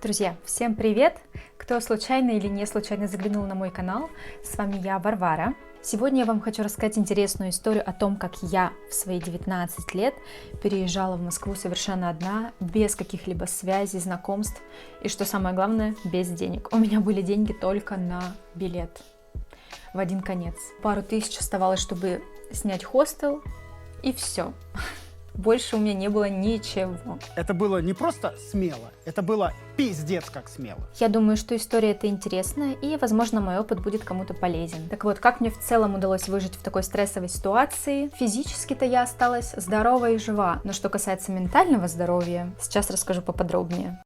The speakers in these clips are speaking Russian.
Друзья, всем привет! Кто случайно или не случайно заглянул на мой канал, с вами я, Варвара. Сегодня я вам хочу рассказать интересную историю о том, как я в свои 19 лет переезжала в Москву совершенно одна, без каких-либо связей, знакомств и, что самое главное, без денег. У меня были деньги только на билет в один конец. Пару тысяч оставалось, чтобы снять хостел, и все. Больше у меня не было ничего. Это было не просто смело, это было пиздец как смело. Я думаю, что история эта интересная, и, возможно, мой опыт будет кому-то полезен. Так вот, как мне в целом удалось выжить в такой стрессовой ситуации? Физически-то я осталась здорова и жива, но что касается ментального здоровья, сейчас расскажу поподробнее.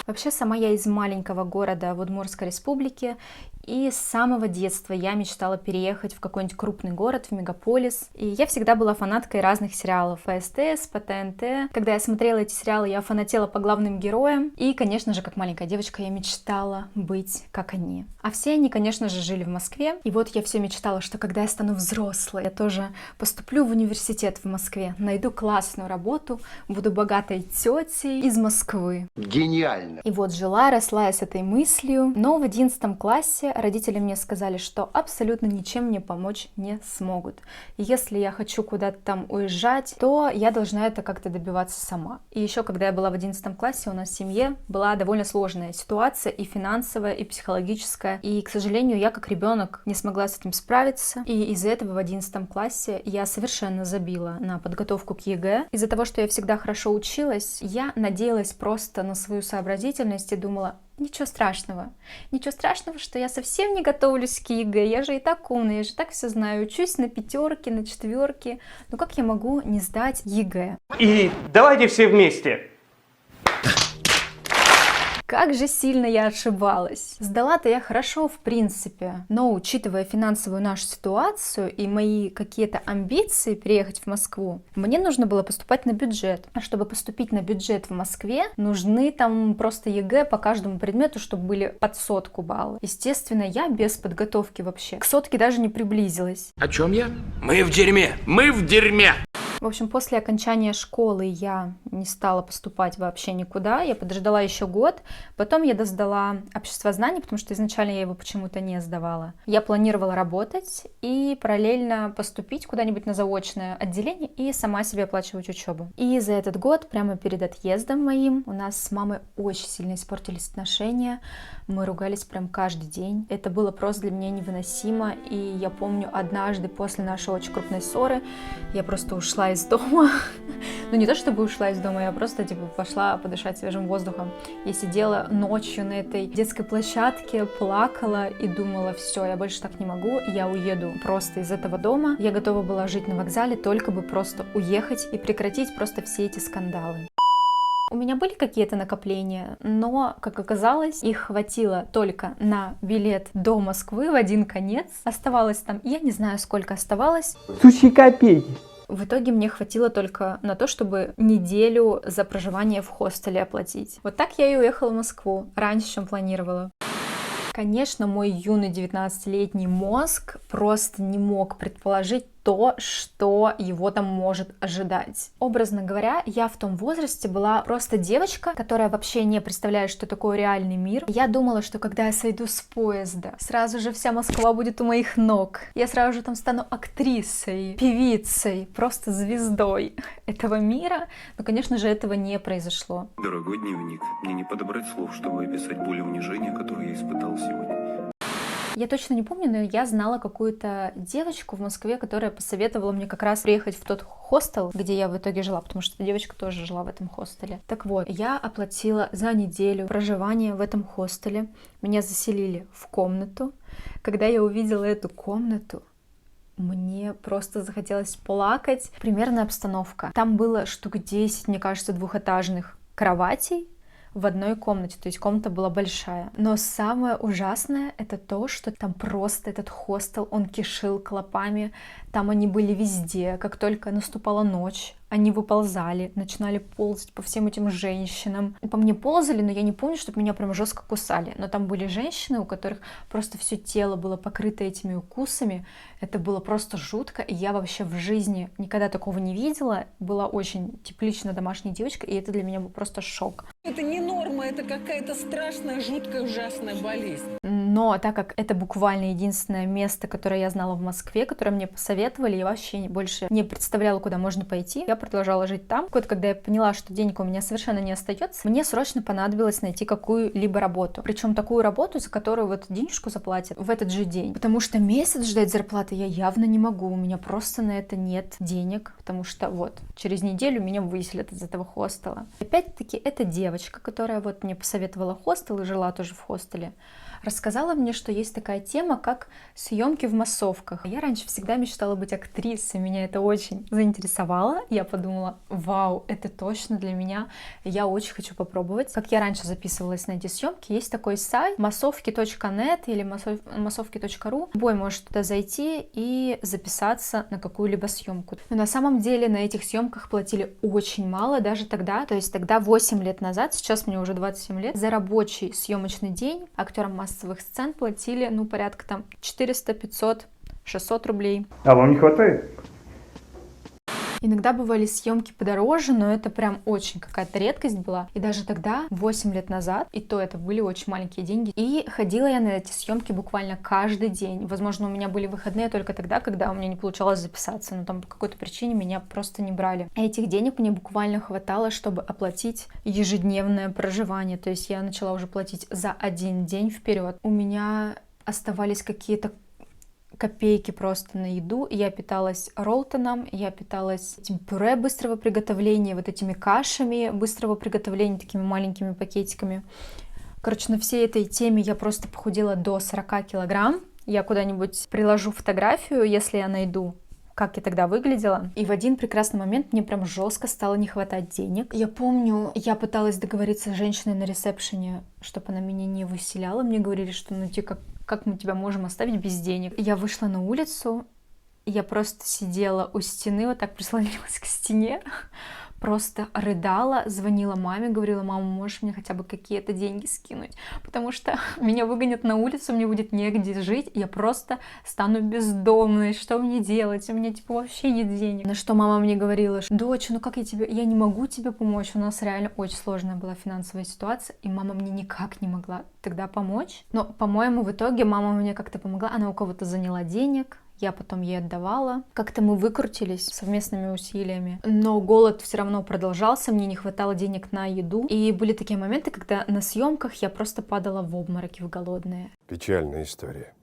Вообще, сама я из маленького города в Удмуртской республике, и с самого детства я мечтала переехать в какой-нибудь крупный город, в мегаполис. И я всегда была фанаткой разных сериалов по СТС, по ТНТ. Когда я смотрела эти сериалы, я фанатела по главным героям. И, конечно же, как маленькая девочка, я мечтала быть как они. А все они, конечно же, жили в Москве. И вот я все мечтала, что когда я стану взрослой, я тоже поступлю в университет в Москве, найду классную работу, буду богатой тетей из Москвы. Гениально! И вот жила, росла я с этой мыслью, но в 11 классе родители мне сказали, что абсолютно ничем мне помочь не смогут. И если я хочу куда-то там уезжать, то я должна это как-то добиваться сама. И еще, когда я была в 11 классе, у нас в семье была довольно сложная ситуация, и финансовая, и психологическая. И, к сожалению, я как ребенок не смогла с этим справиться. И из-за этого в 11 классе я совершенно забила на подготовку к ЕГЭ. Из-за того, что я всегда хорошо училась, я надеялась просто на свою сообразительность и думала: ничего страшного, что я совсем не готовлюсь к ЕГЭ, я же и так умная, я же так все знаю, учусь на 5, на 4, ну как я могу не сдать ЕГЭ? И давайте все вместе. Как же сильно я ошибалась. Сдала-то я хорошо, в принципе, но учитывая финансовую нашу ситуацию и мои какие-то амбиции переехать в Москву, мне нужно было поступать на бюджет. А чтобы поступить на бюджет в Москве, нужны там просто ЕГЭ по каждому предмету, чтобы были под 100 баллов. Естественно, я без подготовки вообще к 100 даже не приблизилась. О чем я? Мы в дерьме! Мы в дерьме! В общем, после окончания школы я не стала поступать вообще никуда, я подождала еще год, потом я досдала обществознание, потому что изначально я его почему-то не сдавала. Я планировала работать и параллельно поступить куда-нибудь на заочное отделение и сама себе оплачивать учебу. И за этот год, прямо перед отъездом моим, у нас с мамой очень сильно испортились отношения, мы ругались прям каждый день. Это было просто для меня невыносимо, и я помню, однажды после нашей очень крупной ссоры я просто ушла из дома. Ну, не то чтобы ушла из дома, я просто, пошла подышать свежим воздухом. Я сидела ночью на этой детской площадке, плакала и думала: все, я больше так не могу, я уеду просто из этого дома. Я готова была жить на вокзале, только бы просто уехать и прекратить просто все эти скандалы. У меня были какие-то накопления, но, как оказалось, их хватило только на билет до Москвы в один конец. Оставалось там, я не знаю, сколько оставалось. Сущие копейки. В итоге мне хватило только на то, чтобы неделю за проживание в хостеле оплатить. Вот так я и уехала в Москву, раньше, чем планировала. Конечно, мой юный 19-летний мозг просто не мог предположить то, что его там может ожидать. Образно говоря, я в том возрасте была просто девочка, которая вообще не представляет, что такое реальный мир. Я думала, что когда я сойду с поезда, сразу же вся Москва будет у моих ног. Я сразу же там стану актрисой, певицей, просто звездой этого мира. Но, конечно же, этого не произошло. Дорогой дневник, мне не подобрать слов, чтобы описать боль и унижение, которые я испытал сегодня. Я точно не помню, но я знала какую-то девочку в Москве, которая посоветовала мне как раз приехать в тот хостел, где я в итоге жила, потому что девочка тоже жила в этом хостеле. Так вот, я оплатила за неделю проживание в этом хостеле. Меня заселили в комнату. Когда я увидела эту комнату, мне просто захотелось плакать. Примерная обстановка. Там было штук 10, мне кажется, двухэтажных кроватей в одной комнате, то есть комната была большая. Но самое ужасное — это то, что там просто этот хостел, он кишил клопами, там они были везде. Как только наступала ночь, они выползали, начинали ползать по всем этим женщинам. По мне ползали, но я не помню, чтобы меня прям жестко кусали. Но там были женщины, у которых просто все тело было покрыто этими укусами. Это было просто жутко, и я вообще в жизни никогда такого не видела. Была очень тепличная домашняя девочка, и это для меня был просто шок. Это не норма, это какая-то страшная, жуткая, ужасная болезнь. Но так как это буквально единственное место, которое я знала в Москве, которое мне посоветовали, я вообще больше не представляла, куда можно пойти. Я продолжала жить там. Вот когда я поняла, что денег у меня совершенно не остается, мне срочно понадобилось найти какую-либо работу. Причем такую работу, за которую вот денежку заплатят в этот же день. Потому что месяц ждать зарплаты я явно не могу. У меня просто на это нет денег. Потому что вот через неделю меня выселят из этого хостела. Опять-таки, это девочка, которая вот мне посоветовала хостел и жила тоже в хостеле, рассказала мне, что есть такая тема, как съемки в массовках. Я раньше всегда мечтала быть актрисой, меня это очень заинтересовало. Я подумала, вау, это точно для меня, я очень хочу попробовать. Как я раньше записывалась на эти съемки, есть такой сайт массовки.нет или массовки.ру. Любой может туда зайти и записаться на какую-либо съемку. Но на самом деле на этих съемках платили очень мало, даже тогда, то есть тогда 8 лет назад, сейчас мне уже 27 лет, за рабочий съемочный день актерам массовых сцен платили, ну, порядка там 400, 500, 600 рублей. А вам не хватает? Иногда бывали съемки подороже, но это прям очень какая-то редкость была. И даже тогда, 8 лет назад, и то это были очень маленькие деньги. И ходила я на эти съемки буквально каждый день. Возможно, у меня были выходные только тогда, когда у меня не получалось записаться, но там по какой-то причине меня просто не брали. А этих денег мне буквально хватало, чтобы оплатить ежедневное проживание. То есть я начала уже платить за один день вперед. У меня оставались какие-то копейки просто на еду. Я питалась роллтоном, я питалась этим пюре быстрого приготовления, вот этими кашами быстрого приготовления, такими маленькими пакетиками. Короче, на всей этой теме я просто похудела до 40 килограмм. Я куда-нибудь приложу фотографию, если я найду, как я тогда выглядела. И в один прекрасный момент мне прям жестко стало не хватать денег. Я помню, я пыталась договориться с женщиной на ресепшене, чтобы она меня не выселяла. Мне говорили, что ну типа как мы тебя можем оставить без денег. Я вышла на улицу, я просто сидела у стены, вот так прислонилась к стене, просто рыдала, звонила маме, говорила: мама, можешь мне хотя бы какие-то деньги скинуть, потому что меня выгонят на улицу, мне будет негде жить, я просто стану бездомной, что мне делать, у меня типа вообще нет денег. На что мама мне говорила: дочь, ну как я не могу тебе помочь, у нас реально очень сложная была финансовая ситуация, и мама мне никак не могла тогда помочь. Но, по-моему, в итоге мама мне как-то помогла, она у кого-то заняла денег, я потом ей отдавала. Как-то мы выкрутились совместными усилиями. Но голод все равно продолжался, мне не хватало денег на еду. И были такие моменты, когда на съемках я просто падала в обмороки, в голодные. Печальная история.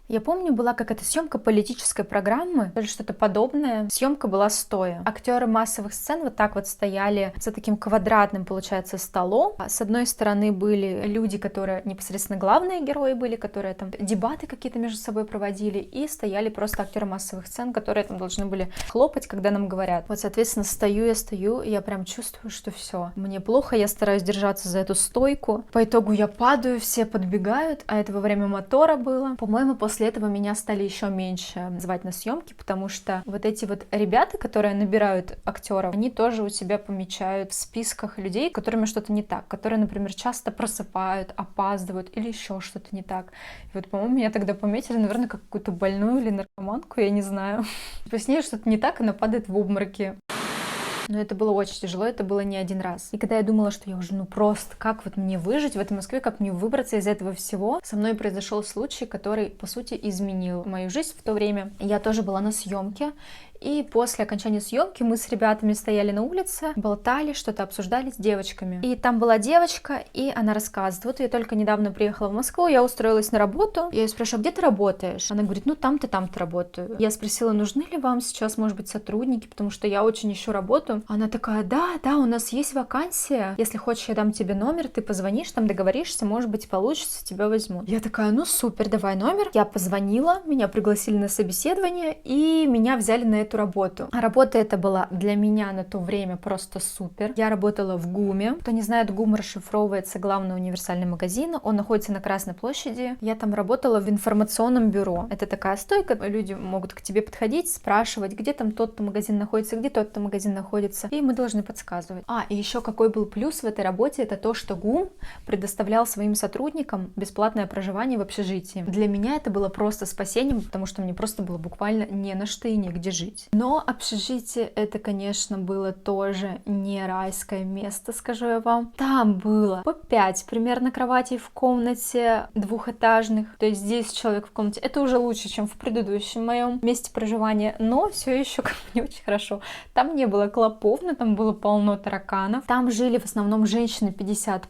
Я помню, была какая-то съемка политической программы или что-то подобное. Съемка была стоя. Актеры массовых сцен вот так вот стояли за таким квадратным, получается, столом. С одной стороны были люди, которые непосредственно главные герои были, которые там дебаты какие-то между собой проводили, и стояли просто актеры массовых сцен, которые там должны были хлопать, когда нам говорят. Вот, соответственно, стою, и я прям чувствую, что все, мне плохо, я стараюсь держаться за эту стойку. По итогу я падаю, все подбегают, а это во время мотора было. По-моему, после этого меня стали еще меньше звать на съемки, потому что вот эти вот ребята, которые набирают актеров, они тоже у себя помечают в списках людей, с которыми что-то не так, которые, например, часто просыпают, опаздывают или еще что-то не так. И вот, по-моему, меня тогда пометили, наверное, как какую-то больную или наркоманку, я не знаю. С ней что-то не так, она падает в обмороки. Но это было очень тяжело, это было не один раз. И когда я думала, что я уже, просто как вот мне выжить в этой Москве, как мне выбраться из этого всего, со мной произошел случай, который, по сути, изменил мою жизнь в то время. Я тоже была на съемке, и после окончания съемки мы с ребятами стояли на улице, болтали, что-то обсуждали с девочками. И там была девочка, и она рассказывает: вот я только недавно приехала в Москву, я устроилась на работу. Я ее спрашиваю: где ты работаешь? Она говорит: ну там-то работаю. Я спросила: нужны ли вам сейчас, может быть, сотрудники, потому что я очень ищу работу. Она такая: да, у нас есть вакансия, если хочешь, я дам тебе номер, ты позвонишь, там договоришься, может быть, получится, тебя возьмут. Я такая: ну супер, давай номер. Я позвонила, меня пригласили на собеседование, и меня взяли на эту работу. Работа эта была для меня на то время просто супер. Я работала в ГУМе. Кто не знает, ГУМ расшифровывается главный универсальный магазин. Он находится на Красной площади. Я там работала в информационном бюро. Это такая стойка. Люди могут к тебе подходить, спрашивать, где там тот-то магазин находится, где тот-то магазин находится. И мы должны подсказывать. И еще какой был плюс в этой работе, это то, что ГУМ предоставлял своим сотрудникам бесплатное проживание в общежитии. Для меня это было просто спасением, потому что мне просто было буквально не на что и негде жить. Но общежитие это, конечно, было тоже не райское место, скажу я вам. Там было по 5 примерно кроватей в комнате двухэтажных, то есть 10 человек в комнате. Это уже лучше, чем в предыдущем моем месте проживания, но все еще как бы не очень хорошо. Там не было клопов, но там было полно тараканов. Там жили в основном женщины 50+.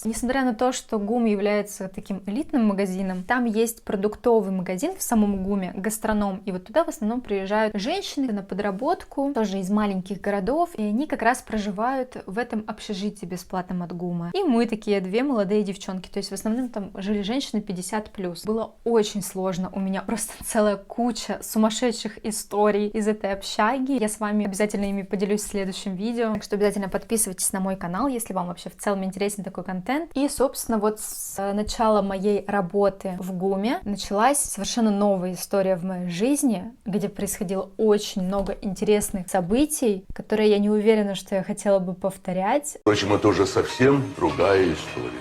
Несмотря на то, что ГУМ является таким элитным магазином, там есть продуктовый магазин в самом ГУМе, гастроном, и вот туда в основном приезжают женщины на подработку, тоже из маленьких городов, и они как раз проживают в этом общежитии бесплатном от ГУМа. И мы такие 2 молодые девчонки, то есть в основном там жили женщины 50+. Было очень сложно, у меня просто целая куча сумасшедших историй из этой общаги. Я с вами обязательно ими поделюсь в следующем видео, так что обязательно подписывайтесь на мой канал, если вам вообще в целом интересен такой контент. И, собственно, вот с начала моей работы в ГУМе началась совершенно новая история в моей жизни, где происходило очень много интересных событий, которые я не уверена, что я хотела бы повторять. Впрочем, это уже совсем другая история.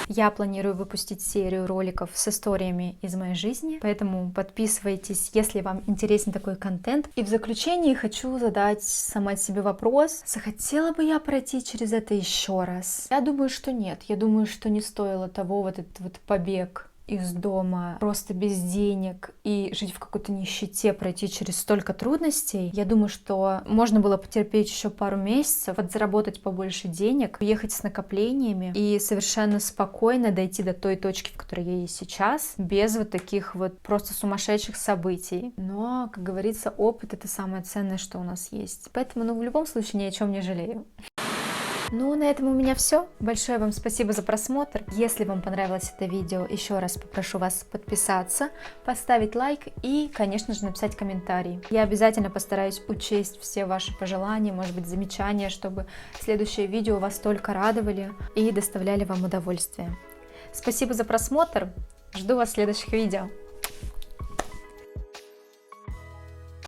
Я планирую выпустить серию роликов с историями из моей жизни, поэтому подписывайтесь, если вам интересен такой контент. И в заключении хочу задать сама себе вопрос: захотела бы я пройти через это еще раз? Я думаю, что нет. Я думаю, что не стоило того вот этот вот побег из дома, просто без денег и жить в какой-то нищете, пройти через столько трудностей. Я думаю, что можно было потерпеть еще пару месяцев, подзаработать побольше денег, уехать с накоплениями и совершенно спокойно дойти до той точки, в которой я есть сейчас, без вот таких вот просто сумасшедших событий. Но, как говорится, опыт — это самое ценное, что у нас есть. Поэтому, в любом случае, ни о чем не жалею. На этом у меня все. Большое вам спасибо за просмотр. Если вам понравилось это видео, еще раз попрошу вас подписаться, поставить лайк и, конечно же, написать комментарий. Я обязательно постараюсь учесть все ваши пожелания, может быть, замечания, чтобы следующие видео вас только радовали и доставляли вам удовольствие. Спасибо за просмотр. Жду вас в следующих видео.